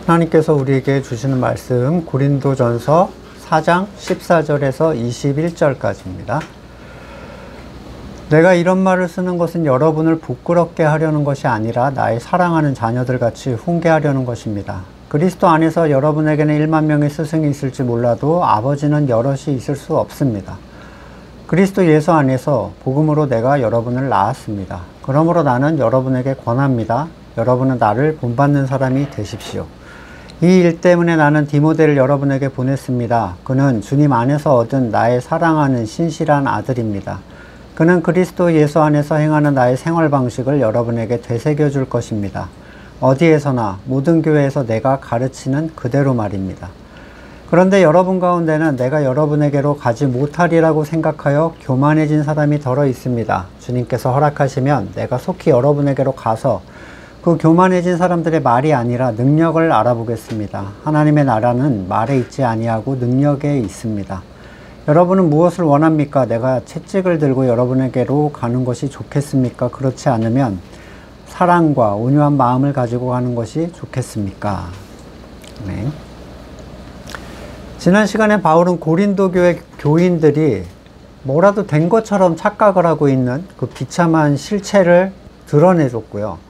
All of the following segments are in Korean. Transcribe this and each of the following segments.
하나님께서 우리에게 주시는 말씀 고린도전서 4장 14절에서 21절까지입니다. 내가 이런 말을 쓰는 것은 여러분을 부끄럽게 하려는 것이 아니라 나의 사랑하는 자녀들 같이 훈계하려는 것입니다. 그리스도 안에서 여러분에게는 1만 명의 스승이 있을지 몰라도 아버지는 여럿이 있을 수 없습니다. 그리스도 예수 안에서 복음으로 내가 여러분을 낳았습니다. 그러므로 나는 여러분에게 권합니다. 여러분은 나를 본받는 사람이 되십시오. 이 일 때문에 나는 디모데를 여러분에게 보냈습니다. 그는 주님 안에서 얻은 나의 사랑하는 신실한 아들입니다. 그는 그리스도 예수 안에서 행하는 나의 생활 방식을 여러분에게 되새겨 줄 것입니다. 어디에서나 모든 교회에서 내가 가르치는 그대로 말입니다. 그런데 여러분 가운데는 내가 여러분에게로 가지 못하리라고 생각하여 교만해진 사람이 덜어 있습니다. 주님께서 허락하시면 내가 속히 여러분에게로 가서 그 교만해진 사람들의 말이 아니라 능력을 알아보겠습니다. 하나님의 나라는 말에 있지 아니하고 능력에 있습니다. 여러분은 무엇을 원합니까? 내가 채찍을 들고 여러분에게로 가는 것이 좋겠습니까? 그렇지 않으면 사랑과 온유한 마음을 가지고 가는 것이 좋겠습니까? 네. 지난 시간에 바울은 고린도 교회 교인들이 뭐라도 된 것처럼 착각을 하고 있는 그 비참한 실체를 드러내줬고요.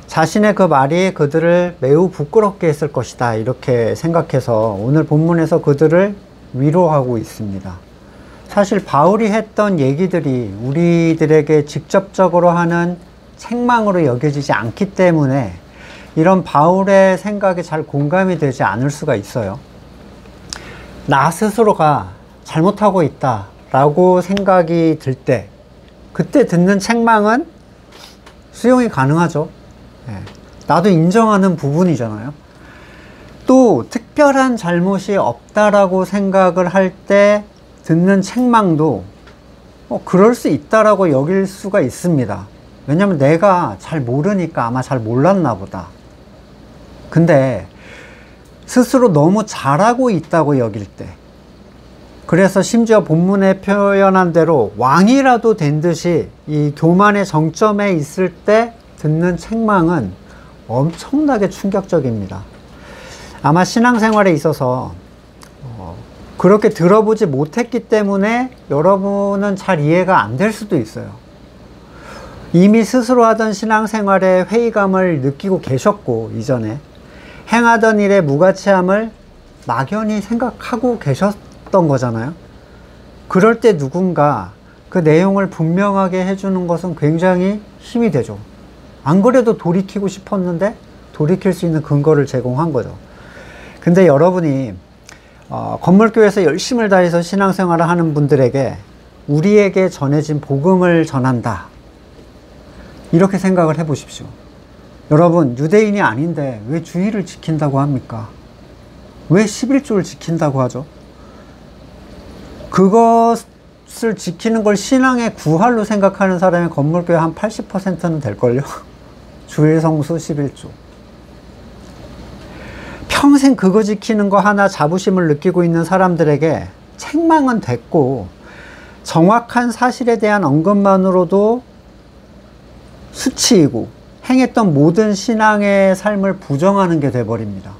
자신의 그 말이 그들을 매우 부끄럽게 했을 것이다 이렇게 생각해서 오늘 본문에서 그들을 위로하고 있습니다. 사실 바울이 했던 얘기들이 우리들에게 직접적으로 하는 책망으로 여겨지지 않기 때문에 이런 바울의 생각이 잘 공감이 되지 않을 수가 있어요. 나 스스로가 잘못하고 있다 라고 생각이 들 때 그때 듣는 책망은 수용이 가능하죠. 나도 인정하는 부분이잖아요. 또 특별한 잘못이 없다라고 생각을 할 때 듣는 책망도 그럴 수 있다라고 여길 수가 있습니다. 왜냐면 내가 잘 모르니까 아마 잘 몰랐나 보다. 근데 스스로 너무 잘하고 있다고 여길 때, 그래서 심지어 본문에 표현한 대로 왕이라도 된 듯이 이 교만의 정점에 있을 때 듣는 책망은 엄청나게 충격적입니다. 아마 신앙생활에 있어서 그렇게 들어보지 못했기 때문에 여러분은 잘 이해가 안 될 수도 있어요. 이미 스스로 하던 신앙생활에 회의감을 느끼고 계셨고 이전에 행하던 일의 무가치함을 막연히 생각하고 계셨던 거잖아요. 그럴 때 누군가 그 내용을 분명하게 해주는 것은 굉장히 힘이 되죠. 안 그래도 돌이키고 싶었는데 돌이킬 수 있는 근거를 제공한 거죠. 근데 여러분이 건물교회에서 열심을 다해서 신앙생활을 하는 분들에게 우리에게 전해진 복음을 전한다 이렇게 생각을 해 보십시오. 여러분, 유대인이 아닌데 왜 주일을 지킨다고 합니까? 왜 11조를 지킨다고 하죠? 그것을 지키는 걸 신앙의 구할로 생각하는 사람이 건물교회 한 80%는 될걸요? 주일 성수 11조. 평생 그거 지키는 거 하나 자부심을 느끼고 있는 사람들에게 책망은 됐고 정확한 사실에 대한 언급만으로도 수치이고 행했던 모든 신앙의 삶을 부정하는 게 돼버립니다.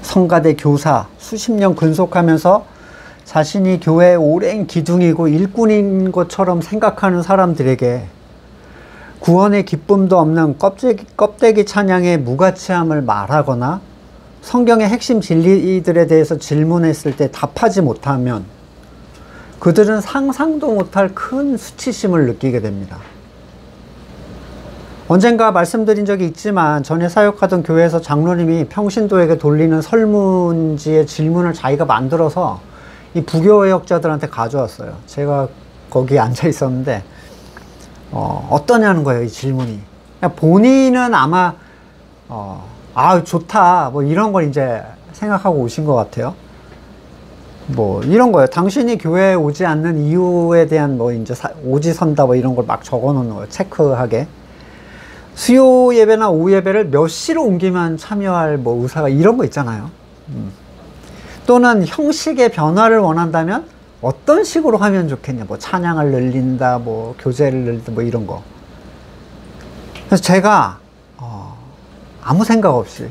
성가대 교사 수십 년 근속하면서 자신이 교회의 오랜 기둥이고 일꾼인 것처럼 생각하는 사람들에게 구원의 기쁨도 없는 껍데기 찬양의 무가치함을 말하거나 성경의 핵심 진리들에 대해서 질문했을 때 답하지 못하면 그들은 상상도 못할 큰 수치심을 느끼게 됩니다. 언젠가 말씀드린 적이 있지만 전에 사역하던 교회에서 장로님이 평신도에게 돌리는 설문지의 질문을 자기가 만들어서 이 부교역자들한테 가져왔어요. 제가 거기 앉아 있었는데 어떠냐는 거예요, 이 질문이. 본인은 아마 아 좋다 뭐 이런 걸 이제 생각하고 오신 것 같아요. 뭐 이런 거예요. 당신이 교회에 오지 않는 이유에 대한 뭐 이제 오지선다 뭐 이런 걸 막 적어 놓는 거예요. 체크하게. 수요 예배나 오후 예배를 몇 시로 옮기면 참여할 뭐 의사가 이런 거 있잖아요. 또는 형식의 변화를 원한다면 어떤 식으로 하면 좋겠냐, 뭐 찬양을 늘린다, 뭐 교제를 늘린다, 뭐 이런 거. 그래서 제가 아무 생각 없이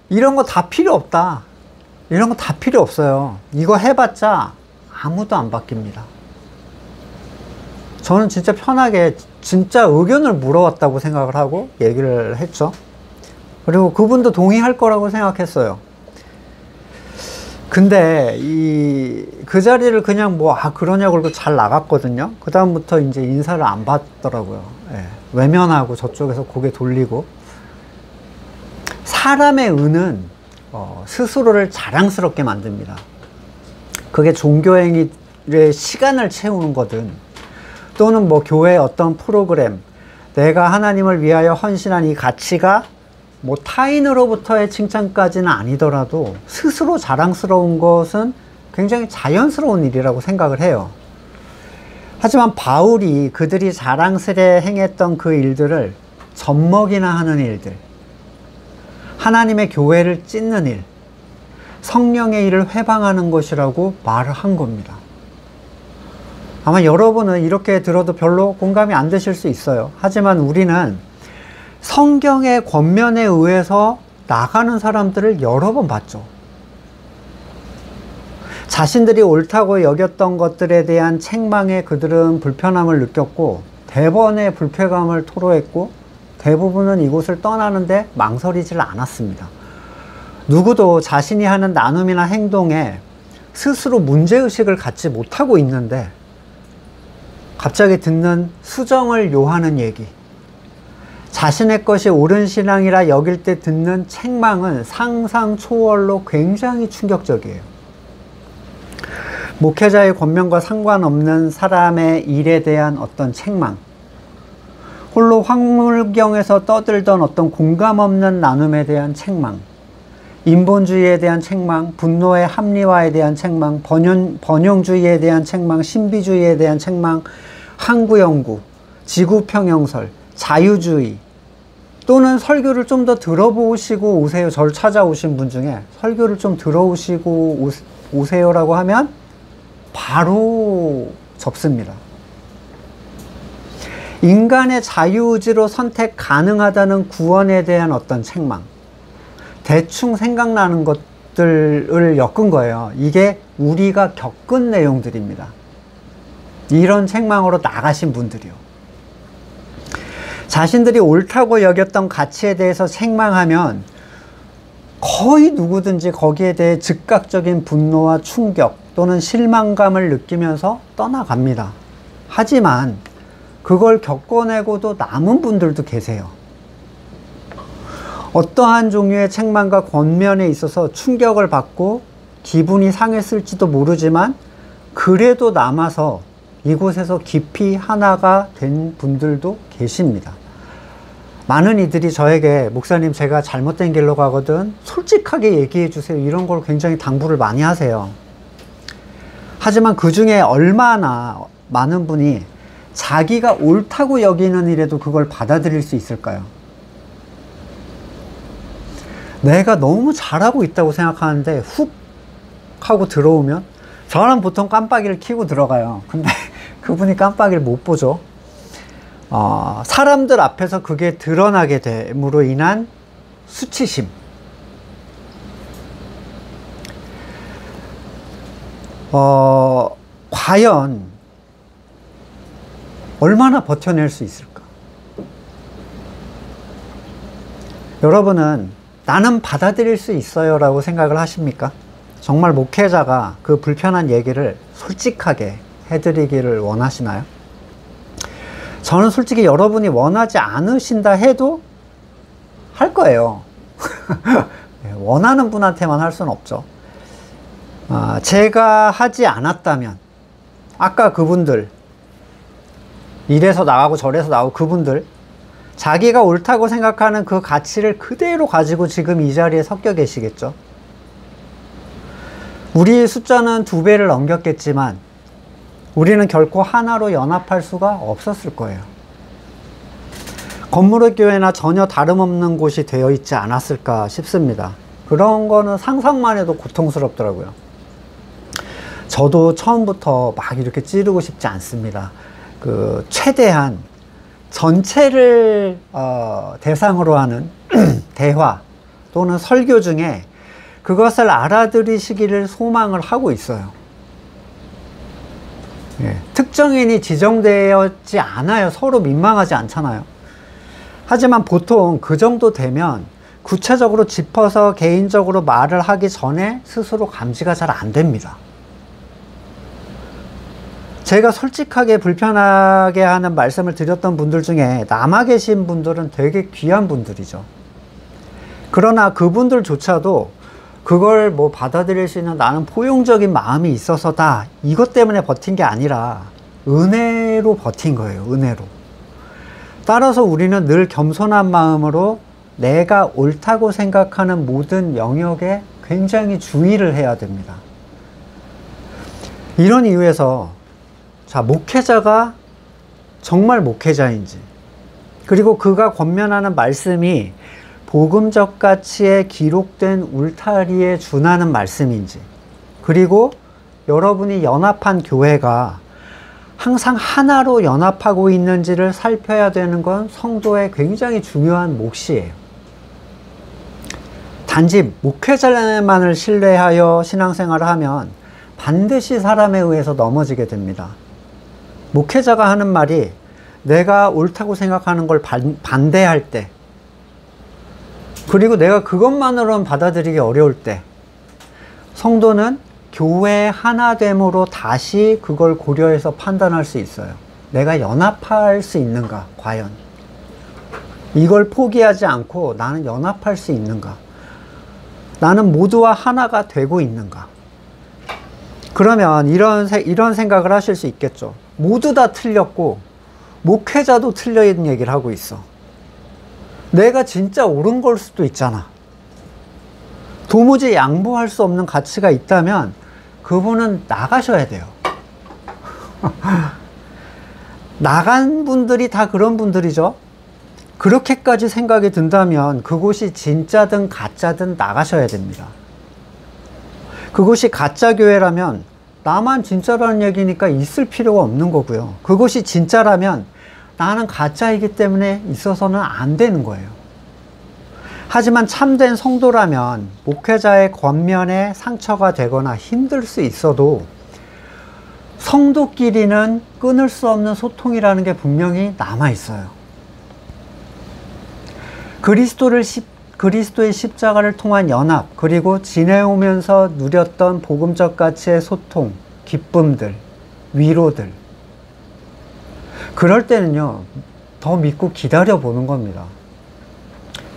이런 거 다 필요 없다. 이런 거 다 필요 없어요. 이거 해봤자 아무도 안 바뀝니다. 저는 진짜 편하게 진짜 의견을 물어왔다고 생각을 하고 얘기를 했죠. 그리고 그분도 동의할 거라고 생각했어요. 근데 그 자리를 그냥 그러냐고 그러고 잘 나갔거든요. 그 다음부터 이제 인사를 안 받더라고요. 예, 외면하고 저쪽에서 고개 돌리고. 사람의 은은 스스로를 자랑스럽게 만듭니다. 그게 종교행위의 시간을 채우는 거든, 또는 교회 어떤 프로그램, 내가 하나님을 위하여 헌신한 이 가치가 타인으로부터의 칭찬까지는 아니더라도 스스로 자랑스러운 것은 굉장히 자연스러운 일이라고 생각을 해요. 하지만 바울이 그들이 자랑스레 행했던 그 일들을 젖먹이나 하는 일들, 하나님의 교회를 찢는 일, 성령의 일을 회방하는 것이라고 말을 한 겁니다. 아마 여러분은 이렇게 들어도 별로 공감이 안 되실 수 있어요. 하지만 우리는 성경의 권면에 의해서 나가는 사람들을 여러 번 봤죠. 자신들이 옳다고 여겼던 것들에 대한 책망에 그들은 불편함을 느꼈고 대번의 불쾌감을 토로했고 대부분은 이곳을 떠나는데 망설이질 않았습니다. 누구도 자신이 하는 나눔이나 행동에 스스로 문제의식을 갖지 못하고 있는데 갑자기 듣는 수정을 요하는 얘기, 자신의 것이 옳은 신앙이라 여길 때 듣는 책망은 상상 초월로 굉장히 충격적이에요. 목회자의 권면과 상관없는 사람의 일에 대한 어떤 책망, 홀로 황홀경에서 떠들던 어떤 공감 없는 나눔에 대한 책망, 인본주의에 대한 책망, 분노의 합리화에 대한 책망, 번영주의에 대한 책망, 신비주의에 대한 책망, 항구연구, 지구평형설, 자유주의, 또는 설교를 좀 더 들어보시고 오세요. 저를 찾아오신 분 중에 설교를 좀 들어오시고 오세요라고 하면 바로 접습니다. 인간의 자유의지로 선택 가능하다는 구원에 대한 어떤 책망, 대충 생각나는 것들을 엮은 거예요. 이게 우리가 겪은 내용들입니다. 이런 책망으로 나가신 분들이요. 자신들이 옳다고 여겼던 가치에 대해서 책망하면 거의 누구든지 거기에 대해 즉각적인 분노와 충격 또는 실망감을 느끼면서 떠나갑니다. 하지만 그걸 겪어내고도 남은 분들도 계세요. 어떠한 종류의 책망과 권면에 있어서 충격을 받고 기분이 상했을지도 모르지만 그래도 남아서 이곳에서 깊이 하나가 된 분들도 계십니다. 많은 이들이 저에게 목사님 제가 잘못된 길로 가거든 솔직하게 얘기해 주세요, 이런 걸 굉장히 당부를 많이 하세요. 하지만 그 중에 얼마나 많은 분이 자기가 옳다고 여기는 일에도 그걸 받아들일 수 있을까요? 내가 너무 잘하고 있다고 생각하는데 훅 하고 들어오면 저는 보통 깜빡이를 켜고 들어가요. 근데 그분이 깜빡이를 못 보죠. 사람들 앞에서 그게 드러나게 됨으로 인한 수치심, 과연 얼마나 버텨낼 수 있을까? 여러분은 나는 받아들일 수 있어요 라고 생각을 하십니까? 정말 목회자가 그 불편한 얘기를 솔직하게 해드리기를 원하시나요? 저는 솔직히 여러분이 원하지 않으신다 해도 할 거예요. 원하는 분한테만 할 수는 없죠. 제가 하지 않았다면 아까 그분들, 이래서 나가고 저래서 나오고 그분들, 자기가 옳다고 생각하는 그 가치를 그대로 가지고 지금 이 자리에 섞여 계시겠죠. 우리의 숫자는 2배를 넘겼겠지만 우리는 결코 하나로 연합할 수가 없었을 거예요. 건물의 교회나 전혀 다름없는 곳이 되어 있지 않았을까 싶습니다. 그런 거는 상상만 해도 고통스럽더라고요. 저도 처음부터 막 이렇게 찌르고 싶지 않습니다. 최대한 전체를 대상으로 하는 대화 또는 설교 중에 그것을 알아들으시기를 소망을 하고 있어요. 예, 특정인이 지정되었지 않아요. 서로 민망하지 않잖아요. 하지만 보통 그 정도 되면 구체적으로 짚어서 개인적으로 말을 하기 전에 스스로 감지가 잘 안 됩니다. 제가 솔직하게 불편하게 하는 말씀을 드렸던 분들 중에 남아 계신 분들은 되게 귀한 분들이죠. 그러나 그분들조차도 그걸 뭐 받아들일 수 있는 나는 포용적인 마음이 있어서다, 이것 때문에 버틴 게 아니라 은혜로 버틴 거예요. 은혜로. 따라서 우리는 늘 겸손한 마음으로 내가 옳다고 생각하는 모든 영역에 굉장히 주의를 해야 됩니다. 이런 이유에서 자, 목회자가 정말 목회자인지, 그리고 그가 권면하는 말씀이 복음적 가치에 기록된 울타리에 준하는 말씀인지, 그리고 여러분이 연합한 교회가 항상 하나로 연합하고 있는지를 살펴야 되는 건 성도의 굉장히 중요한 몫이에요. 단지 목회자만을 신뢰하여 신앙생활을 하면 반드시 사람에 의해서 넘어지게 됩니다. 목회자가 하는 말이 내가 옳다고 생각하는 걸 반대할 때, 그리고 내가 그것만으로는 받아들이기 어려울 때, 성도는 교회 하나됨으로 다시 그걸 고려해서 판단할 수 있어요. 내가 연합할 수 있는가, 과연. 이걸 포기하지 않고 나는 연합할 수 있는가. 나는 모두와 하나가 되고 있는가. 그러면 이런 생각을 하실 수 있겠죠. 모두 다 틀렸고 목회자도 틀려 있는 얘기를 하고 있어. 내가 진짜 옳은 걸 수도 있잖아. 도무지 양보할 수 없는 가치가 있다면 그분은 나가셔야 돼요. 나간 분들이 다 그런 분들이죠. 그렇게까지 생각이 든다면 그곳이 진짜든 가짜든 나가셔야 됩니다. 그곳이 가짜 교회라면 나만 진짜라는 얘기니까 있을 필요가 없는 거고요. 그것이 진짜라면 나는 가짜이기 때문에 있어서는 안 되는 거예요. 하지만 참된 성도라면 목회자의 권면에 상처가 되거나 힘들 수 있어도 성도끼리는 끊을 수 없는 소통이라는 게 분명히 남아 있어요. 그리스도의 십자가를 통한 연합, 그리고 지내오면서 누렸던 복음적 가치의 소통, 기쁨들, 위로들. 그럴 때는요, 더 믿고 기다려보는 겁니다.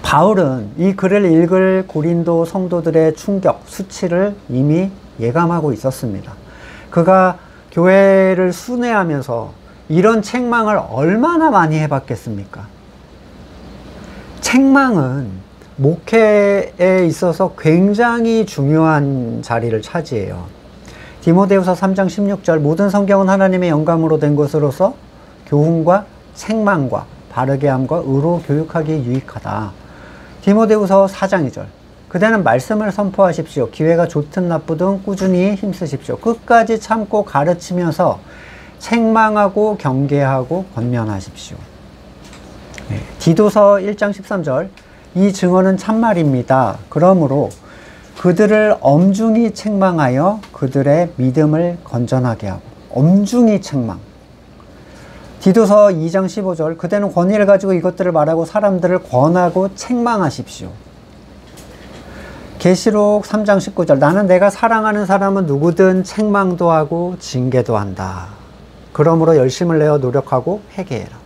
바울은 이 글을 읽을 고린도 성도들의 충격, 수치를 이미 예감하고 있었습니다. 그가 교회를 순회하면서 이런 책망을 얼마나 많이 해봤겠습니까? 책망은 목회에 있어서 굉장히 중요한 자리를 차지해요. 디모데후서 3장 16절 모든 성경은 하나님의 영감으로 된 것으로서 교훈과 책망과 바르게 함과 의로 교육하기에 유익하다. 디모데후서 4장 2절 그대는 말씀을 선포하십시오. 기회가 좋든 나쁘든 꾸준히 힘쓰십시오. 끝까지 참고 가르치면서 책망하고 경계하고 권면하십시오. 디도서 1장 13절 이 증언은 참말입니다. 그러므로 그들을 엄중히 책망하여 그들의 믿음을 건전하게 하고. 엄중히 책망. 디도서 2장 15절 그대는 권위를 가지고 이것들을 말하고 사람들을 권하고 책망하십시오. 계시록 3장 19절 나는 내가 사랑하는 사람은 누구든 책망도 하고 징계도 한다. 그러므로 열심을 내어 노력하고 회개해라.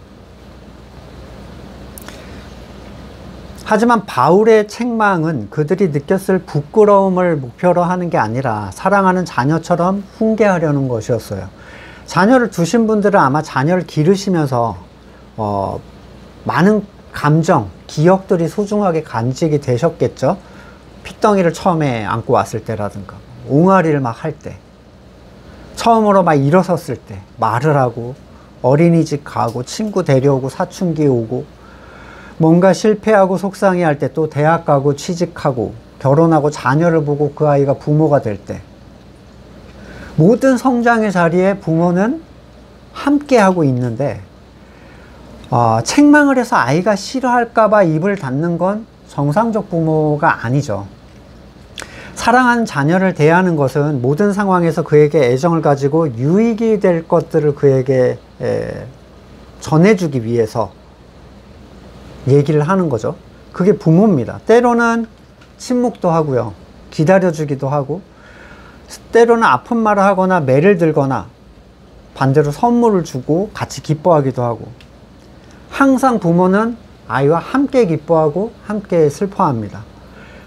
하지만 바울의 책망은 그들이 느꼈을 부끄러움을 목표로 하는 게 아니라 사랑하는 자녀처럼 훈계하려는 것이었어요. 자녀를 두신 분들은 아마 자녀를 기르시면서 많은 감정, 기억들이 소중하게 간직이 되셨겠죠. 핏덩이를 처음에 안고 왔을 때라든가 옹알이를 막 할 때, 처음으로 막 일어섰을 때 말을 하고 어린이집 가고 친구 데려오고 사춘기 오고 뭔가 실패하고 속상해할 때 또 대학 가고 취직하고 결혼하고 자녀를 보고 그 아이가 부모가 될 때 모든 성장의 자리에 부모는 함께 하고 있는데 책망을 해서 아이가 싫어할까봐 입을 닫는 건 정상적 부모가 아니죠. 사랑하는 자녀를 대하는 것은 모든 상황에서 그에게 애정을 가지고 유익이 될 것들을 그에게 전해주기 위해서 얘기를 하는 거죠. 그게 부모입니다. 때로는 침묵도 하고요. 기다려주기도 하고, 때로는 아픈 말을 하거나 매를 들거나 반대로 선물을 주고 같이 기뻐하기도 하고, 항상 부모는 아이와 함께 기뻐하고 함께 슬퍼합니다.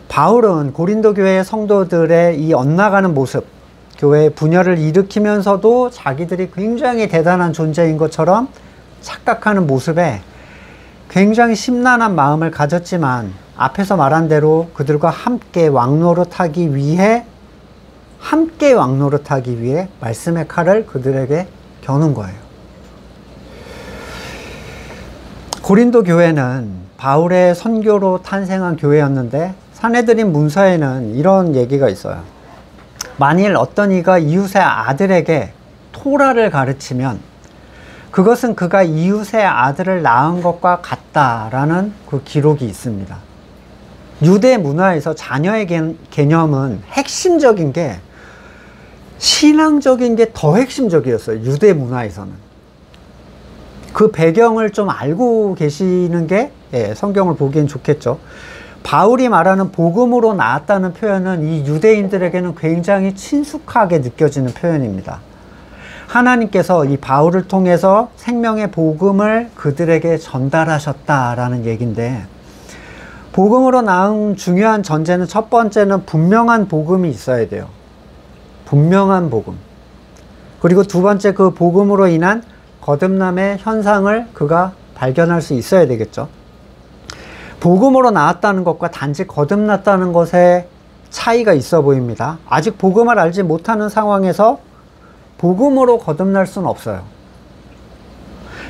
바울은 고린도 교회의 성도들의 이 엇나가는 모습, 교회의 분열을 일으키면서도 자기들이 굉장히 대단한 존재인 것처럼 착각하는 모습에 굉장히 심란한 마음을 가졌지만, 앞에서 말한 대로 그들과 함께 왕노릇하기 위해 말씀의 칼을 그들에게 겨눈 거예요. 고린도 교회는 바울의 선교로 탄생한 교회였는데, 사내들인 문서에는 이런 얘기가 있어요. 만일 어떤 이가 이웃의 아들에게 토라를 가르치면 그것은 그가 이웃의 아들을 낳은 것과 같다라는 그 기록이 있습니다. 유대 문화에서 자녀의 개념은 핵심적인 게, 신앙적인 게 더 핵심적이었어요. 유대 문화에서는. 그 배경을 좀 알고 계시는 게 성경을 보기엔 좋겠죠. 바울이 말하는 복음으로 나았다는 표현은 이 유대인들에게는 굉장히 친숙하게 느껴지는 표현입니다. 하나님께서 이 바울을 통해서 생명의 복음을 그들에게 전달하셨다라는 얘기인데, 복음으로 낳은 중요한 전제는, 첫 번째는 분명한 복음이 있어야 돼요. 분명한 복음. 그리고 두 번째, 그 복음으로 인한 거듭남의 현상을 그가 발견할 수 있어야 되겠죠. 복음으로 나왔다는 것과 단지 거듭났다는 것에 차이가 있어 보입니다. 아직 복음을 알지 못하는 상황에서 복음으로 거듭날 수는 없어요.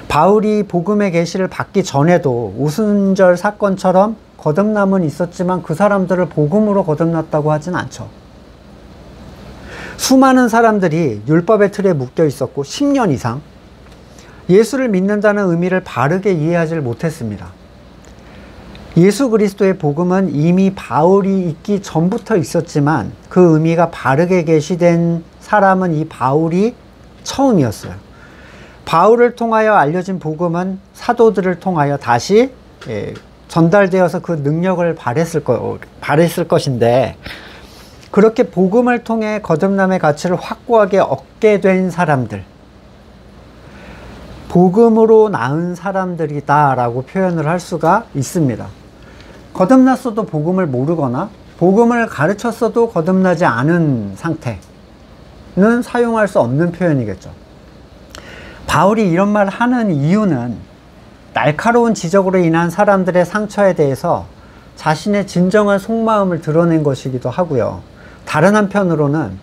바울이 복음의 계시를 받기 전에도 오순절 사건처럼 거듭남은 있었지만 그 사람들을 복음으로 거듭났다고 하진 않죠. 수많은 사람들이 율법의 틀에 묶여 있었고 10년 이상 예수를 믿는다는 의미를 바르게 이해하지 못했습니다. 예수 그리스도의 복음은 이미 바울이 있기 전부터 있었지만 그 의미가 바르게 계시된 사람은 이 바울이 처음이었어요. 바울을 통하여 알려진 복음은 사도들을 통하여 다시 전달되어서 그 능력을 발했을 것인데, 그렇게 복음을 통해 거듭남의 가치를 확고하게 얻게 된 사람들, 복음으로 낳은 사람들이다 라고 표현을 할 수가 있습니다. 거듭났어도 복음을 모르거나 복음을 가르쳤어도 거듭나지 않은 상태는 사용할 수 없는 표현이겠죠. 바울이 이런 말 하는 이유는 날카로운 지적으로 인한 사람들의 상처에 대해서 자신의 진정한 속마음을 드러낸 것이기도 하고요. 다른 한편으로는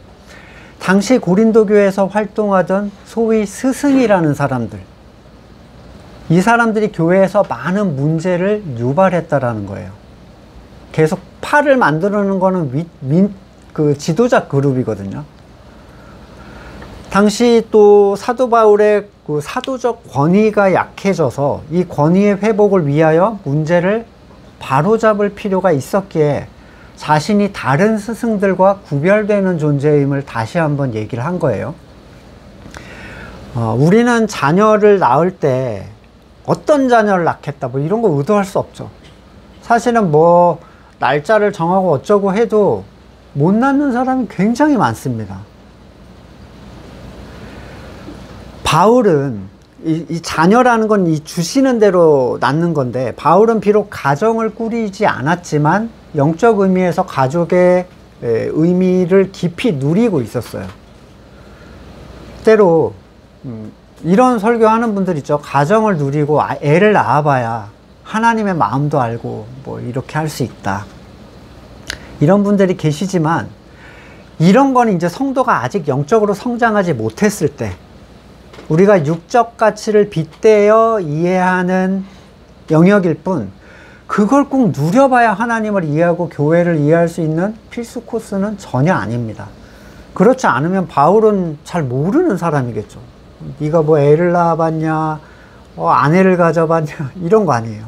당시 고린도 교회에서 활동하던 소위 스승이라는 사람들, 이 사람들이 교회에서 많은 문제를 유발했다라는 거예요. 계속 팔을 만드는 거는 그 지도자 그룹이거든요. 당시 또 사도 바울의 그 사도적 권위가 약해져서 이 권위의 회복을 위하여 문제를 바로잡을 필요가 있었기에 자신이 다른 스승들과 구별되는 존재임을 다시 한번 얘기를 한 거예요. 우리는 자녀를 낳을 때 어떤 자녀를 낳겠다 뭐 이런 거 의도할 수 없죠. 사실은 뭐 날짜를 정하고 어쩌고 해도 못 낳는 사람이 굉장히 많습니다. 바울은 이 자녀라는 건 이 주시는 대로 낳는 건데, 바울은 비록 가정을 꾸리지 않았지만 영적 의미에서 가족의 의미를 깊이 누리고 있었어요. 때로 이런 설교하는 분들 있죠. 가정을 누리고 애를 낳아봐야 하나님의 마음도 알고 뭐 이렇게 할 수 있다. 이런 분들이 계시지만, 이런 건 이제 성도가 아직 영적으로 성장하지 못했을 때 우리가 육적 가치를 빗대어 이해하는 영역일 뿐, 그걸 꼭 누려봐야 하나님을 이해하고 교회를 이해할 수 있는 필수 코스는 전혀 아닙니다. 그렇지 않으면 바울은 잘 모르는 사람이겠죠. 네가 뭐 애를 낳아봤냐, 아내를 가져봤냐 이런 거 아니에요.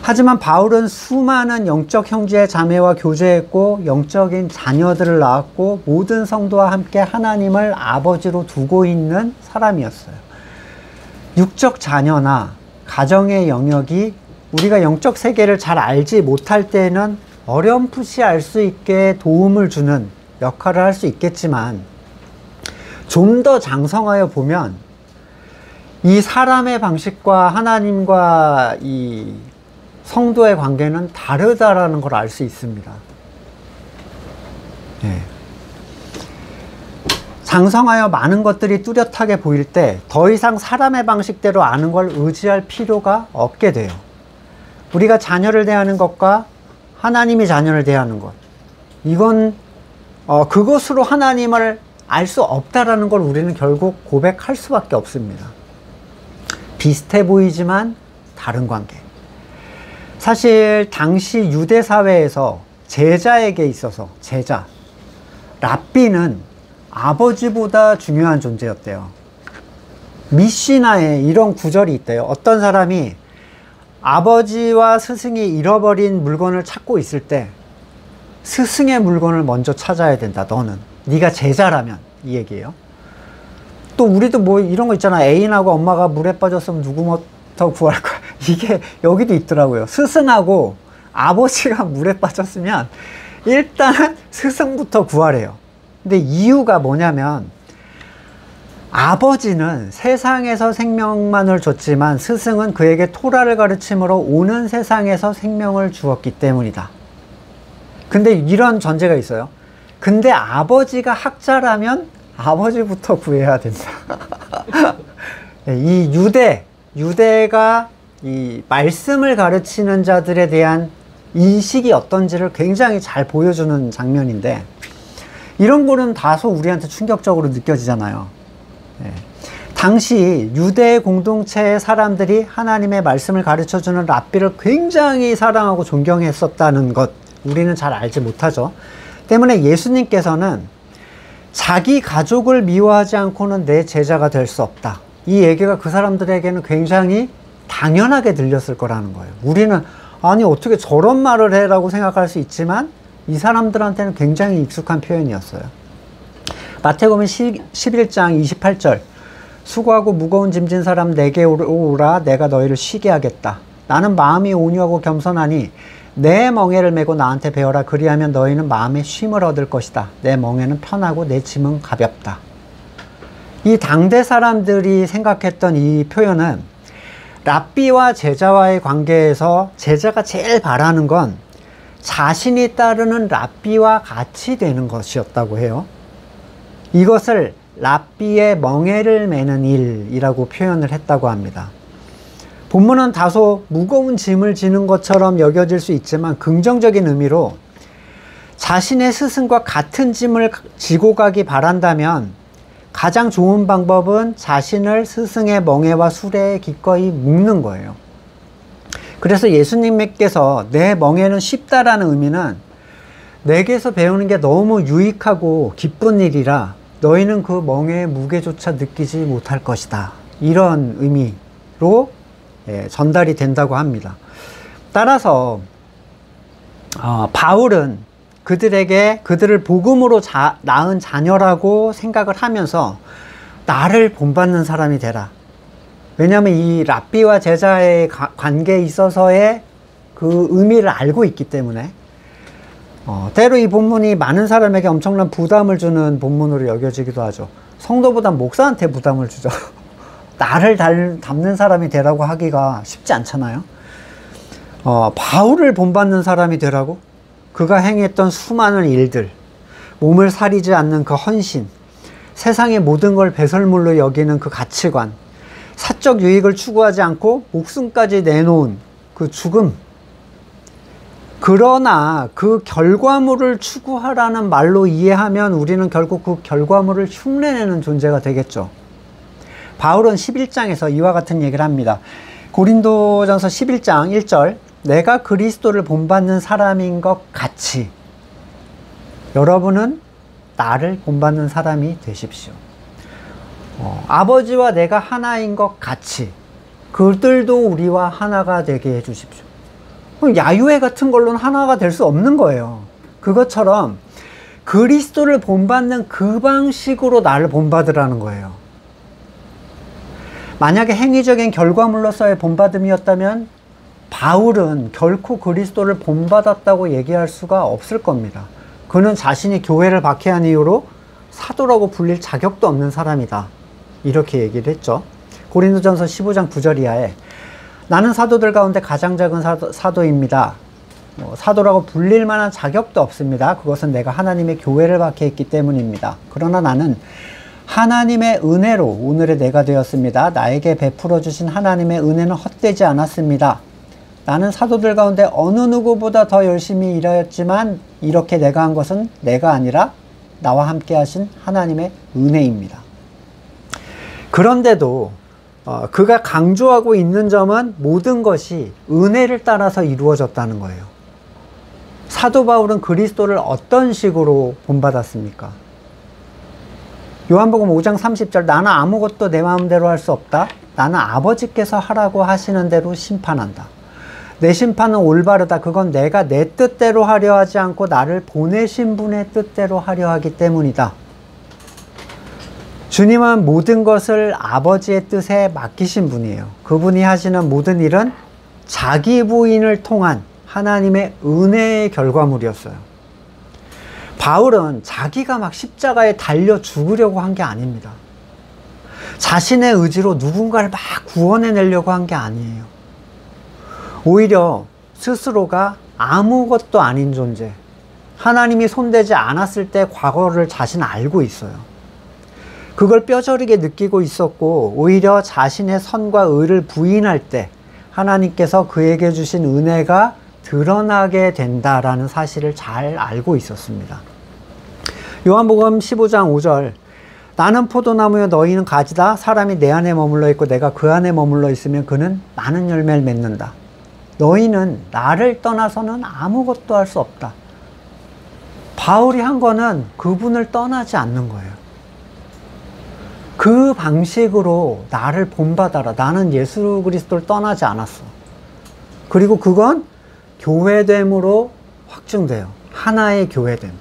하지만 바울은 수많은 영적 형제 자매와 교제했고 영적인 자녀들을 낳았고 모든 성도와 함께 하나님을 아버지로 두고 있는 사람이었어요. 육적 자녀나 가정의 영역이 우리가 영적 세계를 잘 알지 못할 때는 어렴풋이 알 수 있게 도움을 주는 역할을 할 수 있겠지만 좀 더 장성하여 보면 이 사람의 방식과 하나님과 이 성도의 관계는 다르다라는 걸 알 수 있습니다. 네. 장성하여 많은 것들이 뚜렷하게 보일 때 더 이상 사람의 방식대로 아는 걸 의지할 필요가 없게 돼요. 우리가 자녀를 대하는 것과 하나님이 자녀를 대하는 것, 이건 그것으로 하나님을 알 수 없다라는 걸 우리는 결국 고백할 수밖에 없습니다. 비슷해 보이지만 다른 관계. 사실 당시 유대 사회에서 제자에게 있어서 제자, 랍비는 아버지보다 중요한 존재였대요. 미시나에 이런 구절이 있대요. 어떤 사람이 아버지와 스승이 잃어버린 물건을 찾고 있을 때 스승의 물건을 먼저 찾아야 된다. 너는 네가 제자라면, 이 얘기예요. 또 우리도 뭐 이런 거 있잖아. 애인하고 엄마가 물에 빠졌으면 누구부터 구할 거야. 이게 여기도 있더라고요. 스승하고 아버지가 물에 빠졌으면 일단 스승부터 구하래요. 근데 이유가 뭐냐면 아버지는 세상에서 생명만을 줬지만 스승은 그에게 토라를 가르침으로 오는 세상에서 생명을 주었기 때문이다. 근데 이런 전제가 있어요. 근데 아버지가 학자라면 아버지부터 구해야 된다. 이 유대가 이 말씀을 가르치는 자들에 대한 인식이 어떤지를 굉장히 잘 보여주는 장면인데, 이런 거는 다소 우리한테 충격적으로 느껴지잖아요. 네. 당시 유대 공동체의 사람들이 하나님의 말씀을 가르쳐주는 랍비를 굉장히 사랑하고 존경했었다는 것, 우리는 잘 알지 못하죠. 때문에 예수님께서는 자기 가족을 미워하지 않고는 내 제자가 될 수 없다, 이 얘기가 그 사람들에게는 굉장히 당연하게 들렸을 거라는 거예요. 우리는 아니 어떻게 저런 말을 해 라고 생각할 수 있지만 이 사람들한테는 굉장히 익숙한 표현이었어요. 마태복음 11장 28절, 수고하고 무거운 짐진 사람 내게 오라, 내가 너희를 쉬게 하겠다. 나는 마음이 온유하고 겸손하니 내 멍에를 메고 나한테 배워라. 그리하면 너희는 마음의 쉼을 얻을 것이다. 내 멍에는 편하고 내 짐은 가볍다. 이 당대 사람들이 생각했던 이 표현은 랍비와 제자와의 관계에서 제자가 제일 바라는 건 자신이 따르는 랍비와 같이 되는 것이었다고 해요. 이것을 랍비의 멍에를 매는 일이라고 표현을 했다고 합니다. 본문은 다소 무거운 짐을 지는 것처럼 여겨질 수 있지만 긍정적인 의미로 자신의 스승과 같은 짐을 지고 가기 바란다면 가장 좋은 방법은 자신을 스승의 멍에와 수레에 기꺼이 묶는 거예요. 그래서 예수님께서 내 멍에는 쉽다라는 의미는 내게서 배우는 게 너무 유익하고 기쁜 일이라 너희는 그 멍에의 무게조차 느끼지 못할 것이다, 이런 의미로 전달이 된다고 합니다. 따라서 바울은 그들을 복음으로 낳은 자녀라고 생각을 하면서 나를 본받는 사람이 되라. 왜냐하면 이 랍비와 제자의 관계에 있어서의 그 의미를 알고 있기 때문에 때로 이 본문이 많은 사람에게 엄청난 부담을 주는 본문으로 여겨지기도 하죠. 성도보다 목사한테 부담을 주죠. 나를 닮는 사람이 되라고 하기가 쉽지 않잖아요. 바울을 본받는 사람이 되라고? 그가 행했던 수많은 일들, 몸을 사리지 않는 그 헌신, 세상의 모든 걸 배설물로 여기는 그 가치관, 사적 유익을 추구하지 않고 목숨까지 내놓은 그 죽음, 그러나 그 결과물을 추구하라는 말로 이해하면 우리는 결국 그 결과물을 흉내내는 존재가 되겠죠. 바울은 11장에서 이와 같은 얘기를 합니다. 고린도전서 11장 1절, 내가 그리스도를 본받는 사람인 것 같이 여러분은 나를 본받는 사람이 되십시오. 아버지와 내가 하나인 것 같이 그들도 우리와 하나가 되게 해주십시오. 야유회 같은 걸로는 하나가 될 수 없는 거예요. 그것처럼 그리스도를 본받는 그 방식으로 나를 본받으라는 거예요. 만약에 행위적인 결과물로서의 본받음이었다면 바울은 결코 그리스도를 본받았다고 얘기할 수가 없을 겁니다. 그는 자신이 교회를 박해한 이유로 사도라고 불릴 자격도 없는 사람이다, 이렇게 얘기를 했죠. 고린도전서 15장 9절 이하에 나는 사도들 가운데 가장 작은 사도입니다. 사도라고 불릴 만한 자격도 없습니다. 그것은 내가 하나님의 교회를 박해했기 때문입니다. 그러나 나는 하나님의 은혜로 오늘의 내가 되었습니다. 나에게 베풀어 주신 하나님의 은혜는 헛되지 않았습니다. 나는 사도들 가운데 어느 누구보다 더 열심히 일하였지만 이렇게 내가 한 것은 내가 아니라 나와 함께 하신 하나님의 은혜입니다. 그런데도 그가 강조하고 있는 점은 모든 것이 은혜를 따라서 이루어졌다는 거예요. 사도 바울은 그리스도를 어떤 식으로 본받았습니까? 요한복음 5장 30절 나는 아무것도 내 마음대로 할 수 없다. 나는 아버지께서 하라고 하시는 대로 심판한다. 내 심판은 올바르다. 그건 내가 내 뜻대로 하려 하지 않고 나를 보내신 분의 뜻대로 하려 하기 때문이다. 주님은 모든 것을 아버지의 뜻에 맡기신 분이에요. 그분이 하시는 모든 일은 자기 부인을 통한 하나님의 은혜의 결과물이었어요. 바울은 자기가 막 십자가에 달려 죽으려고 한 게 아닙니다. 자신의 의지로 누군가를 막 구원해내려고 한 게 아니에요. 오히려 스스로가 아무것도 아닌 존재, 하나님이 손대지 않았을 때 과거를 자신 알고 있어요. 그걸 뼈저리게 느끼고 있었고 오히려 자신의 선과 의를 부인할 때 하나님께서 그에게 주신 은혜가 드러나게 된다라는 사실을 잘 알고 있었습니다. 요한복음 15장 5절 나는 포도나무여 너희는 가지다. 사람이 내 안에 머물러 있고 내가 그 안에 머물러 있으면 그는 많은 열매를 맺는다. 너희는 나를 떠나서는 아무것도 할 수 없다. 바울이 한 거는 그분을 떠나지 않는 거예요. 그 방식으로 나를 본받아라. 나는 예수 그리스도를 떠나지 않았어. 그리고 그건 교회됨으로 확증돼요. 하나의 교회됨.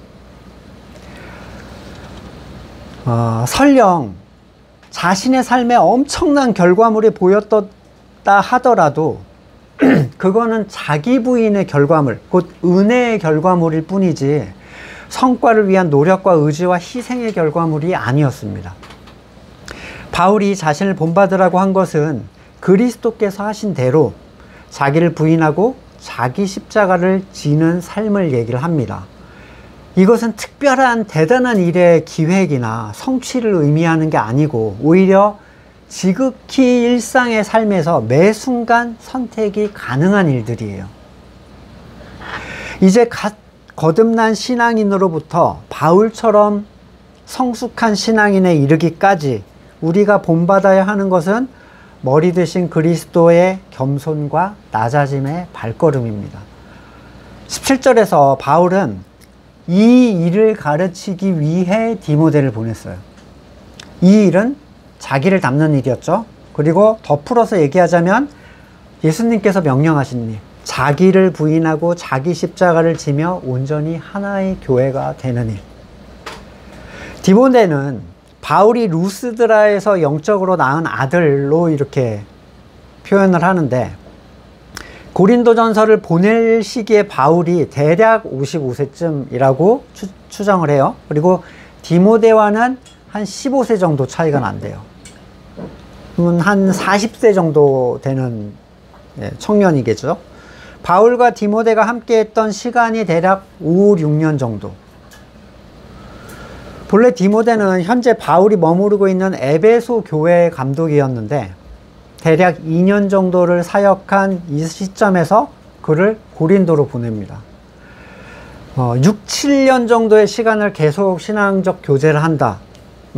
설령 자신의 삶에 엄청난 결과물이 보였다 하더라도 그거는 자기 부인의 결과물, 곧 은혜의 결과물일 뿐이지 성과를 위한 노력과 의지와 희생의 결과물이 아니었습니다. 바울이 자신을 본받으라고 한 것은 그리스도께서 하신 대로 자기를 부인하고 자기 십자가를 지는 삶을 얘기를 합니다. 이것은 특별한 대단한 일의 기획이나 성취를 의미하는 게 아니고 오히려 지극히 일상의 삶에서 매 순간 선택이 가능한 일들이에요. 이제 거듭난 신앙인으로부터 바울처럼 성숙한 신앙인에 이르기까지 우리가 본받아야 하는 것은 머리 대신 그리스도의 겸손과 낮아짐의 발걸음입니다. 17절에서 바울은 이 일을 가르치기 위해 디모데를 보냈어요. 이 일은 자기를 닮는 일이었죠. 그리고 더 풀어서 얘기하자면 예수님께서 명령하신 일, 자기를 부인하고 자기 십자가를 지며 온전히 하나의 교회가 되는 일. 디모데는 바울이 루스드라에서 영적으로 낳은 아들로 이렇게 표현을 하는데 고린도전서를 보낼 시기에 바울이 대략 55세쯤이라고 추정을 해요. 그리고 디모데와는 한 15세 정도 차이가 난대요. 그러면 한 40세 정도 되는 청년이겠죠. 바울과 디모데가 함께 했던 시간이 대략 5, 6년 정도. 본래 디모데는 현재 바울이 머무르고 있는 에베소 교회의 감독이었는데 대략 2년 정도를 사역한 이 시점에서 그를 고린도로 보냅니다. 6, 7년 정도의 시간을 계속 신앙적 교제를 한다.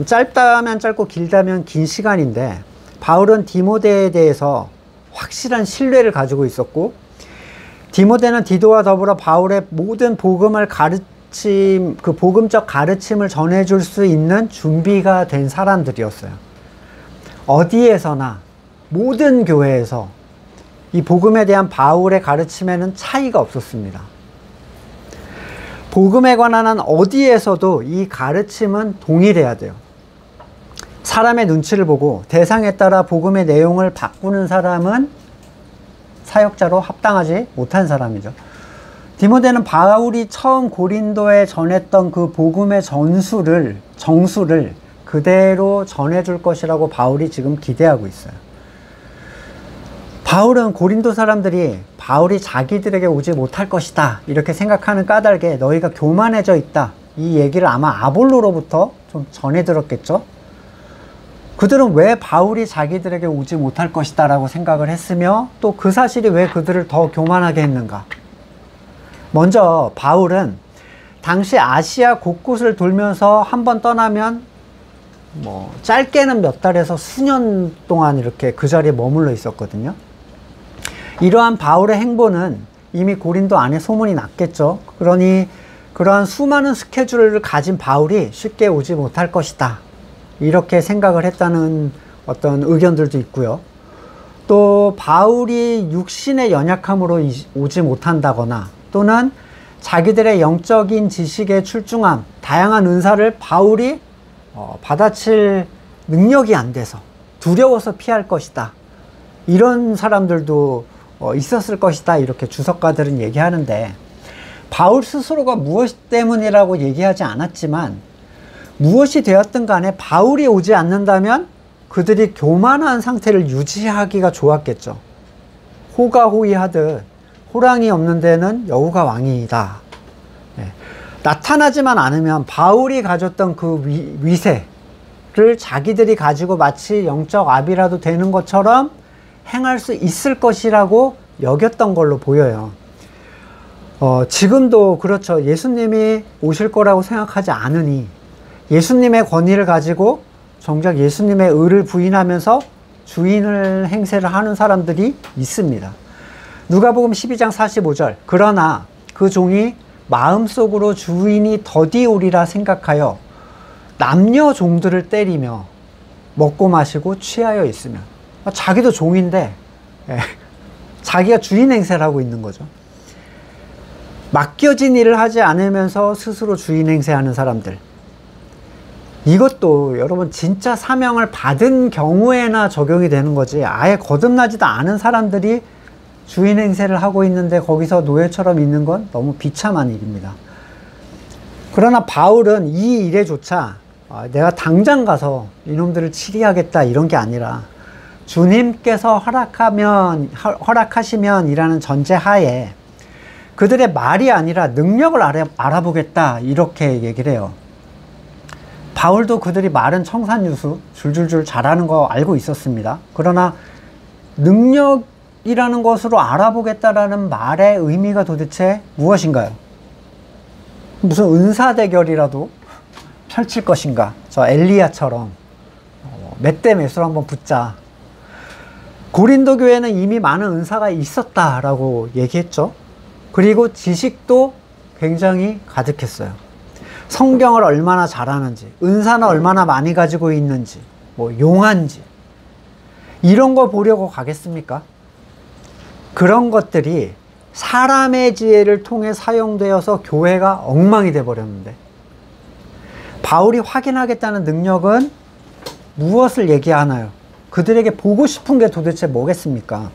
짧다면 짧고 길다면 긴 시간인데 바울은 디모데에 대해서 확실한 신뢰를 가지고 있었고 디모데는 디도와 더불어 바울의 모든 복음을 그 복음적 가르침을 전해줄 수 있는 준비가 된 사람들이었어요. 어디에서나 모든 교회에서 이 복음에 대한 바울의 가르침에는 차이가 없었습니다. 복음에 관한 한 어디에서도 이 가르침은 동일해야 돼요. 사람의 눈치를 보고 대상에 따라 복음의 내용을 바꾸는 사람은 사역자로 합당하지 못한 사람이죠. 디모데는 바울이 처음 고린도에 전했던 그 복음의 정수를 그대로 전해줄 것이라고 바울이 지금 기대하고 있어요. 바울은 고린도 사람들이 바울이 자기들에게 오지 못할 것이다 이렇게 생각하는 까닭에 너희가 교만해져 있다 이 얘기를 아마 아볼로로부터 좀 전해 들었겠죠. 그들은 왜 바울이 자기들에게 오지 못할 것이다 라고 생각을 했으며 또 그 사실이 왜 그들을 더 교만하게 했는가. 먼저 바울은 당시 아시아 곳곳을 돌면서 한번 떠나면 짧게는 몇 달에서 수년 동안 이렇게 그 자리에 머물러 있었거든요. 이러한 바울의 행보는 이미 고린도 안에 소문이 났겠죠. 그러니 그러한 수많은 스케줄을 가진 바울이 쉽게 오지 못할 것이다 이렇게 생각을 했다는 어떤 의견들도 있고요. 또 바울이 육신의 연약함으로 오지 못한다거나 또는 자기들의 영적인 지식에 출중함, 다양한 은사를 바울이 받아칠 능력이 안 돼서 두려워서 피할 것이다 이런 사람들도 있었을 것이다 이렇게 주석가들은 얘기하는데, 바울 스스로가 무엇 때문이라고 얘기하지 않았지만 무엇이 되었든 간에 바울이 오지 않는다면 그들이 교만한 상태를 유지하기가 좋았겠죠. 호가 호위하듯 호랑이 없는 데는 여우가 왕이다. 나타나지만 않으면 바울이 가졌던 그 위세를 자기들이 가지고 마치 영적 아비라도 되는 것처럼 행할 수 있을 것이라고 여겼던 걸로 보여요. 지금도 그렇죠. 예수님이 오실 거라고 생각하지 않으니 예수님의 권위를 가지고 정작 예수님의 의를 부인하면서 주인을 행세를 하는 사람들이 있습니다. 누가복음 12장 45절 그러나 그 종이 마음속으로 주인이 더디오리라 생각하여 남녀 종들을 때리며 먹고 마시고 취하여 있으면, 자기도 종인데 자기가 주인 행세를 하고 있는 거죠. 맡겨진 일을 하지 않으면서 스스로 주인 행세하는 사람들, 이것도 여러분 진짜 사명을 받은 경우에나 적용이 되는 거지, 아예 거듭나지도 않은 사람들이 주인 행세를 하고 있는데 거기서 노예처럼 있는 건 너무 비참한 일입니다. 그러나 바울은 이 일에조차 내가 당장 가서 이놈들을 치리하겠다 이런 게 아니라 주님께서 허락하시면 이라는 전제하에 그들의 말이 아니라 능력을 알아보겠다 이렇게 얘기를 해요. 바울도 그들이 말은 청산유수 줄줄줄 잘하는 거 알고 있었습니다. 그러나 능력이라는 것으로 알아보겠다라는 말의 의미가 도대체 무엇인가요? 무슨 은사 대결이라도 펼칠 것인가? 저 엘리야처럼 몇 대 몇으로 한번 붙자. 고린도 교회는 이미 많은 은사가 있었다라고 얘기했죠. 그리고 지식도 굉장히 가득했어요. 성경을 얼마나 잘하는지, 은사는 얼마나 많이 가지고 있는지, 용한지 이런 거 보려고 가겠습니까? 그런 것들이 사람의 지혜를 통해 사용되어서 교회가 엉망이 돼 버렸는데, 바울이 확인하겠다는 능력은 무엇을 얘기하나요? 그들에게 보고 싶은 게 도대체 뭐겠습니까?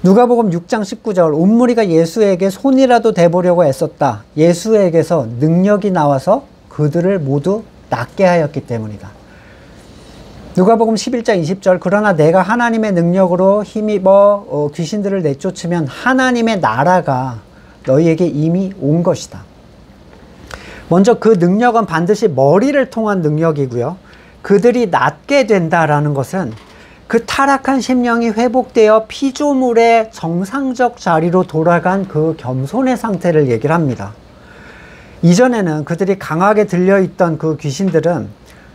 누가복음 6장 19절 온 무리가 예수에게 손이라도 대보려고 애썼다. 예수에게서 능력이 나와서 그들을 모두 낫게 하였기 때문이다. 누가복음 11장 20절 그러나 내가 하나님의 능력으로 힘입어 귀신들을 내쫓으면 하나님의 나라가 너희에게 이미 온 것이다. 먼저 그 능력은 반드시 머리를 통한 능력이고요. 그들이 낫게 된다라는 것은 그 타락한 심령이 회복되어 피조물의 정상적 자리로 돌아간 그 겸손의 상태를 얘기를 합니다. 이전에는 그들이 강하게 들려있던 그 귀신들은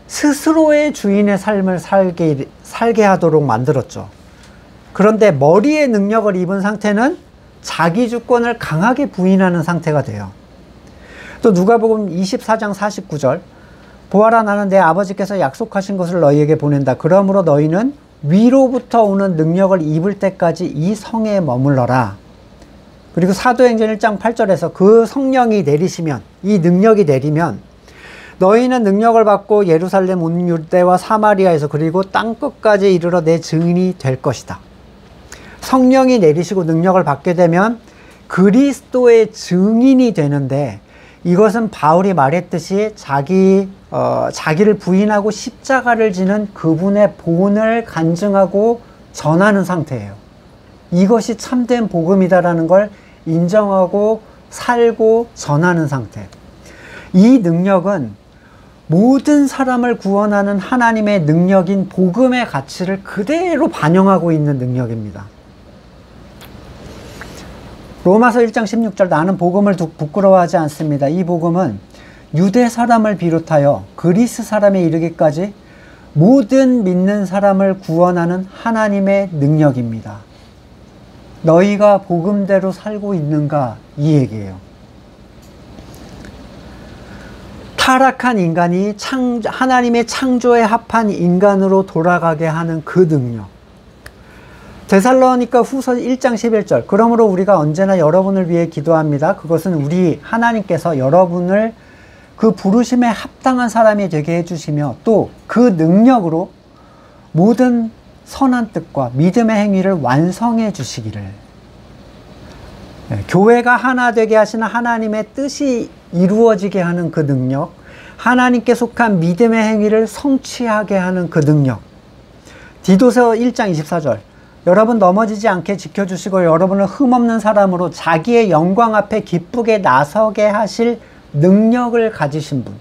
스스로의 주인의 삶을 살게 하도록 만들었죠. 그런데 머리의 능력을 입은 상태는 자기 주권을 강하게 부인하는 상태가 돼요. 또 누가복음 24장 49절 보아라, 나는 내 아버지께서 약속하신 것을 너희에게 보낸다. 그러므로 너희는 위로부터 오는 능력을 입을 때까지 이 성에 머물러라. 그리고 사도행전 1장 8절에서 그 성령이 내리시면, 이 능력이 내리면 너희는 능력을 받고 예루살렘 온 유대와 사마리아에서 그리고 땅끝까지 이르러 내 증인이 될 것이다. 성령이 내리시고 능력을 받게 되면 그리스도의 증인이 되는데, 이것은 바울이 말했듯이 자기를 부인하고 십자가를 지는 그분의 본을 간증하고 전하는 상태예요. 이것이 참된 복음이다라는 걸 인정하고 살고 전하는 상태. 이 능력은 모든 사람을 구원하는 하나님의 능력인 복음의 가치를 그대로 반영하고 있는 능력입니다. 로마서 1장 16절, 나는 복음을 부끄러워하지 않습니다. 이 복음은 유대 사람을 비롯하여 그리스 사람에 이르기까지 모든 믿는 사람을 구원하는 하나님의 능력입니다. 너희가 복음대로 살고 있는가? 이 얘기예요. 타락한 인간이 하나님의 창조에 합한 인간으로 돌아가게 하는 그 능력. 데살로니가 후서 1장 11절, 그러므로 우리가 언제나 여러분을 위해 기도합니다. 그것은 우리 하나님께서 여러분을 그 부르심에 합당한 사람이 되게 해주시며 또 그 능력으로 모든 선한 뜻과 믿음의 행위를 완성해 주시기를. 교회가 하나 되게 하시는 하나님의 뜻이 이루어지게 하는 그 능력, 하나님께 속한 믿음의 행위를 성취하게 하는 그 능력. 디도서 1장 24절, 여러분 넘어지지 않게 지켜주시고 여러분을 흠없는 사람으로 자기의 영광 앞에 기쁘게 나서게 하실 능력을 가지신 분.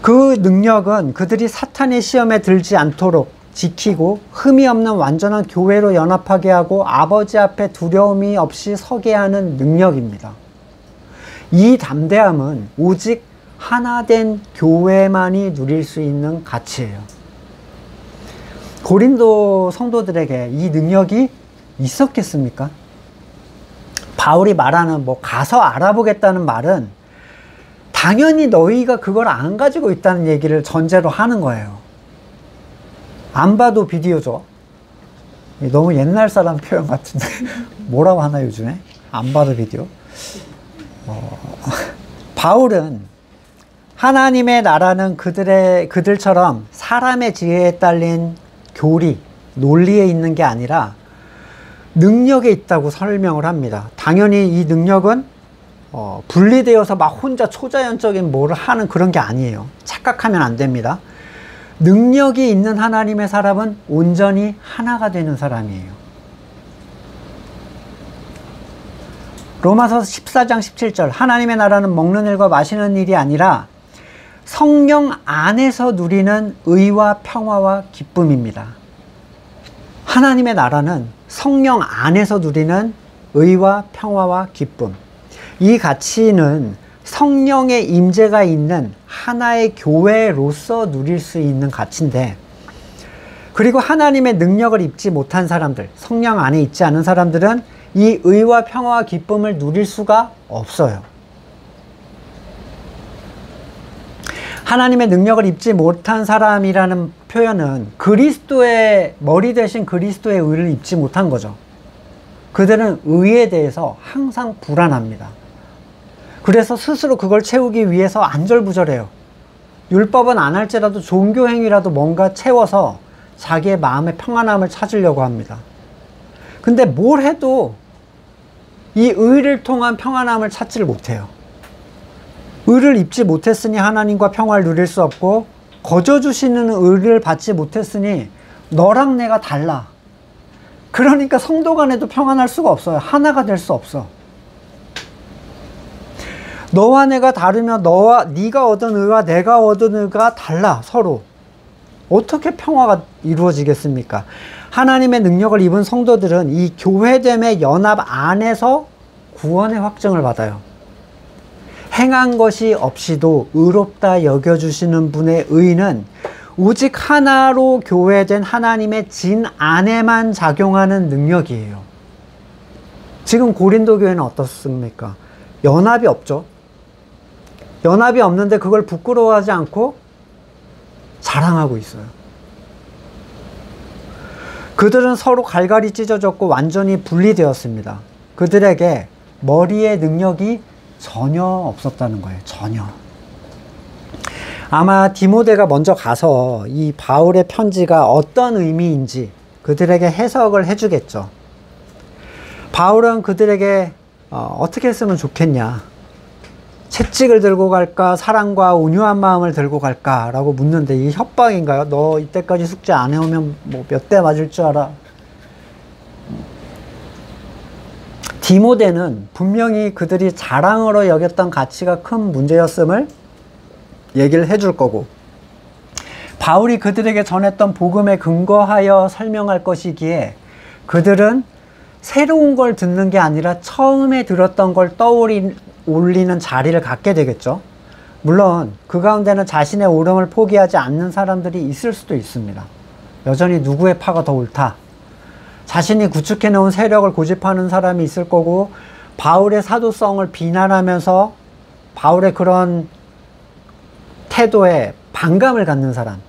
그 능력은 그들이 사탄의 시험에 들지 않도록 지키고 흠이 없는 완전한 교회로 연합하게 하고 아버지 앞에 두려움이 없이 서게 하는 능력입니다. 이 담대함은 오직 하나된 교회만이 누릴 수 있는 가치예요. 고린도 성도들에게 이 능력이 있었겠습니까? 바울이 말하는 가서 알아보겠다는 말은 당연히 너희가 그걸 안 가지고 있다는 얘기를 전제로 하는 거예요. 안 봐도 비디오죠. 너무 옛날 사람 표현 같은데 뭐라고 하나 요즘에? 안 봐도 비디오. 바울은 하나님의 나라는 그들처럼 사람의 지혜에 딸린 교리, 논리에 있는 게 아니라 능력에 있다고 설명을 합니다. 당연히 이 능력은 분리되어서 막 혼자 초자연적인 뭐를 하는 그런 게 아니에요. 착각하면 안 됩니다. 능력이 있는 하나님의 사람은 온전히 하나가 되는 사람이에요. 로마서 14장 17절, 하나님의 나라는 먹는 일과 마시는 일이 아니라 성령 안에서 누리는 의와 평화와 기쁨입니다. 하나님의 나라는 성령 안에서 누리는 의와 평화와 기쁨. 이 가치는 성령의 임재가 있는 하나의 교회로서 누릴 수 있는 가치인데, 그리고 하나님의 능력을 입지 못한 사람들, 성령 안에 있지 않은 사람들은 이 의와 평화와 기쁨을 누릴 수가 없어요. 하나님의 능력을 입지 못한 사람이라는 표현은 그리스도의 머리 대신 그리스도의 의를 입지 못한 거죠. 그들은 의에 대해서 항상 불안합니다. 그래서 스스로 그걸 채우기 위해서 안절부절해요. 율법은 안 할지라도 종교 행위라도 뭔가 채워서 자기의 마음의 평안함을 찾으려고 합니다. 근데 뭘 해도 이 의를 통한 평안함을 찾지를 못해요. 의를 입지 못했으니 하나님과 평화를 누릴 수 없고, 거저 주시는 의를 받지 못했으니 너랑 내가 달라. 그러니까 성도 간에도 평안할 수가 없어요. 하나가 될 수 없어. 너와 내가 다르면 네가 얻은 의와 내가 얻은 의가 달라, 서로. 어떻게 평화가 이루어지겠습니까? 하나님의 능력을 입은 성도들은 이 교회됨의 연합 안에서 구원의 확증을 받아요. 행한 것이 없이도 의롭다 여겨주시는 분의 의는 오직 하나로 교회된 하나님의 진 안에만 작용하는 능력이에요. 지금 고린도 교회는 어떻습니까? 연합이 없죠. 연합이 없는데 그걸 부끄러워하지 않고 자랑하고 있어요. 그들은 서로 갈갈이 찢어졌고 완전히 분리되었습니다. 그들에게 머리의 능력이 전혀 없었다는 거예요. 전혀. 아마 디모데가 먼저 가서 이 바울의 편지가 어떤 의미인지 그들에게 해석을 해주겠죠. 바울은 그들에게 어떻게 했으면 좋겠냐, 채찍을 들고 갈까, 사랑과 온유한 마음을 들고 갈까 라고 묻는데, 이게 협박인가요? 너 이때까지 숙제 안 해오면 뭐 몇 대 맞을 줄 알아? 디모데는 분명히 그들이 자랑으로 여겼던 가치가 큰 문제였음을 얘기를 해줄 거고, 바울이 그들에게 전했던 복음에 근거하여 설명할 것이기에 그들은 새로운 걸 듣는 게 아니라 처음에 들었던 걸 떠올리는 자리를 갖게 되겠죠. 물론 그 가운데는 자신의 옳음을 포기하지 않는 사람들이 있을 수도 있습니다. 여전히 누구의 파가 더 옳다, 자신이 구축해놓은 세력을 고집하는 사람이 있을 거고, 바울의 사도성을 비난하면서 바울의 그런 태도에 반감을 갖는 사람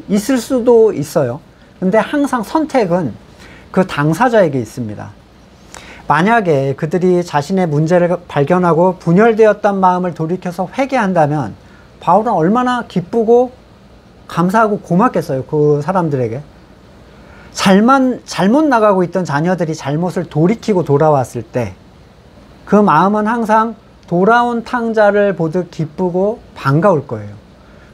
있을 수도 있어요. 근데 항상 선택은 그 당사자에게 있습니다. 만약에 그들이 자신의 문제를 발견하고 분열되었던 마음을 돌이켜서 회개한다면 바울은 얼마나 기쁘고 감사하고 고맙겠어요. 그 사람들에게. 잘못 나가고 있던 자녀들이 잘못을 돌이키고 돌아왔을 때 그 마음은 항상 돌아온 탕자를 보듯 기쁘고 반가울 거예요.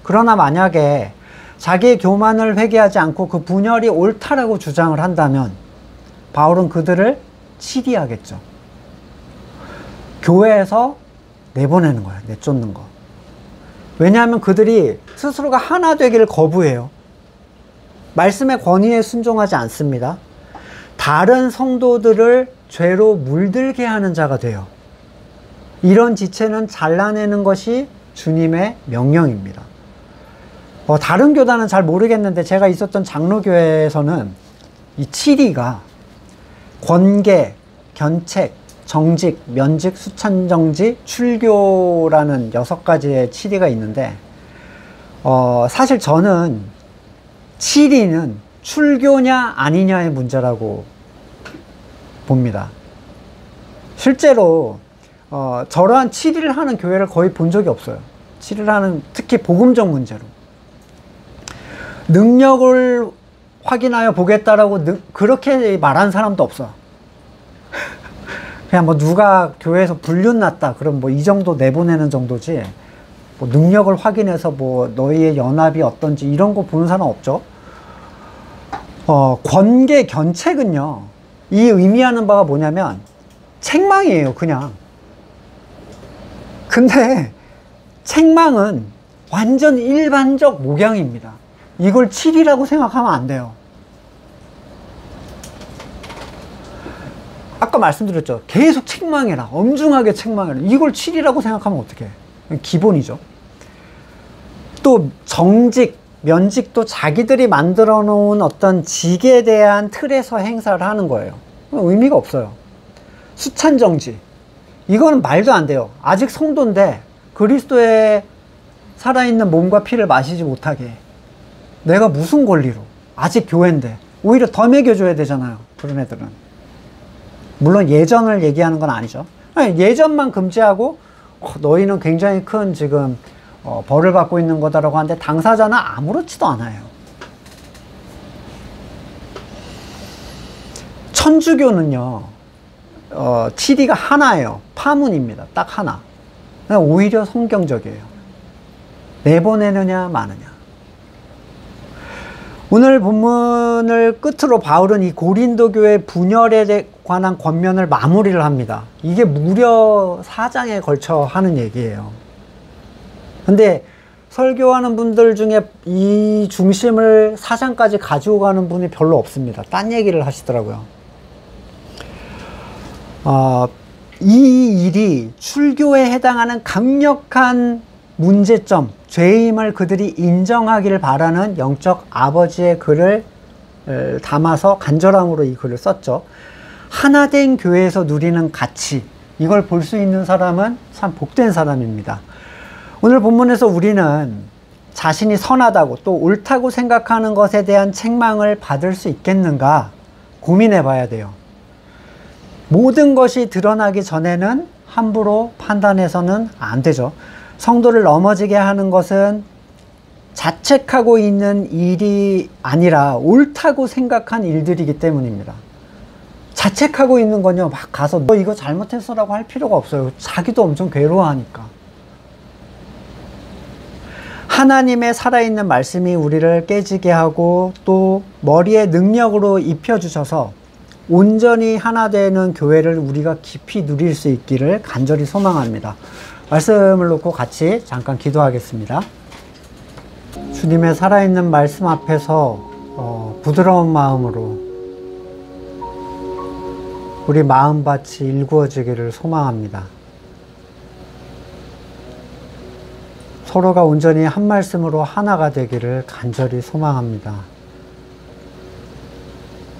그러나 만약에 자기의 교만을 회개하지 않고 그 분열이 옳다라고 주장을 한다면 바울은 그들을 치리하겠죠. 교회에서 내보내는 거야, 내쫓는 거. 왜냐하면 그들이 스스로가 하나 되기를 거부해요. 말씀의 권위에 순종하지 않습니다. 다른 성도들을 죄로 물들게 하는 자가 돼요. 이런 지체는 잘라내는 것이 주님의 명령입니다. 다른 교단은 잘 모르겠는데 제가 있었던 장로교회에서는 이 치리가 권계, 견책, 정직, 면직, 수찬정지, 출교라는 6가지의 치리가 있는데, 사실 저는 치리는 출교냐 아니냐의 문제라고 봅니다. 실제로 저러한 치리를 하는 교회를 거의 본 적이 없어요. 치리를 하는, 특히 복음적 문제로 능력을 확인하여 보겠다라고 그렇게 말한 사람도 없어. 그냥 뭐 누가 교회에서 불륜 났다 그럼 뭐 이 정도 내보내는 정도지, 뭐 능력을 확인해서 뭐 너희의 연합이 어떤지 이런 거 보는 사람 없죠. 권계, 견책은요, 이 의미하는 바가 뭐냐면 책망이에요, 그냥. 근데 책망은 완전 일반적 목양입니다. 이걸 치리라고 생각하면 안 돼요. 아까 말씀드렸죠. 계속 책망해라, 엄중하게 책망해라. 이걸 치리라고 생각하면 어떡해. 기본이죠. 또 정직, 면직도 자기들이 만들어 놓은 어떤 직에 대한 틀에서 행사를 하는 거예요. 의미가 없어요. 수찬정지, 이거는 말도 안 돼요. 아직 성도인데 그리스도의 살아있는 몸과 피를 마시지 못하게 내가 무슨 권리로, 아직 교회인데. 오히려 더 먹여줘야 되잖아요, 그런 애들은. 물론 예전을 얘기하는 건 아니죠. 아니, 예전만 금지하고 너희는 굉장히 큰 지금 벌을 받고 있는 거다라고 하는데 당사자는 아무렇지도 않아요. 천주교는요, 치리가 하나예요. 파문입니다. 딱 하나. 오히려 성경적이에요. 내보내느냐 마느냐. 오늘 본문을 끝으로 바울은 이 고린도 교회 분열에 관한 권면을 마무리를 합니다. 이게 무려 4장에 걸쳐 하는 얘기예요. 근데 설교하는 분들 중에 이 중심을 4장까지 가지고 가는 분이 별로 없습니다. 딴 얘기를 하시더라고요. 이 일이 출교에 해당하는 강력한 문제점, 죄임을 그들이 인정하기를 바라는 영적 아버지의 글을 담아서 간절함으로 이 글을 썼죠. 하나된 교회에서 누리는 가치, 이걸 볼 수 있는 사람은 참 복된 사람입니다. 오늘 본문에서 우리는 자신이 선하다고 또 옳다고 생각하는 것에 대한 책망을 받을 수 있겠는가 고민해 봐야 돼요. 모든 것이 드러나기 전에는 함부로 판단해서는 안 되죠. 성도를 넘어지게 하는 것은 자책하고 있는 일이 아니라 옳다고 생각한 일들이기 때문입니다. 자책하고 있는 건요, 막 가서 너 이거 잘못했어라고 할 필요가 없어요. 자기도 엄청 괴로워하니까. 하나님의 살아있는 말씀이 우리를 깨지게 하고 또 머리에 능력으로 입혀주셔서 온전히 하나 되는 교회를 우리가 깊이 누릴 수 있기를 간절히 소망합니다. 말씀을 놓고 같이 잠깐 기도하겠습니다. 주님의 살아있는 말씀 앞에서 부드러운 마음으로 우리 마음밭이 일구어지기를 소망합니다. 서로가 온전히 한 말씀으로 하나가 되기를 간절히 소망합니다.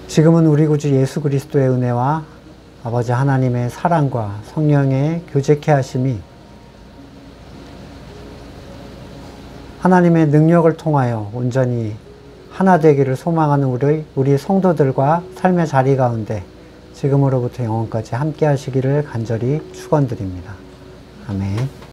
지금은 우리 구주 예수 그리스도의 은혜와 아버지 하나님의 사랑과 성령의 교제케 하심이 하나님의 능력을 통하여 온전히 하나 되기를 소망하는 우리 성도들과 삶의 자리 가운데 지금으로부터 영원까지 함께 하시기를 간절히 축원드립니다. 아멘.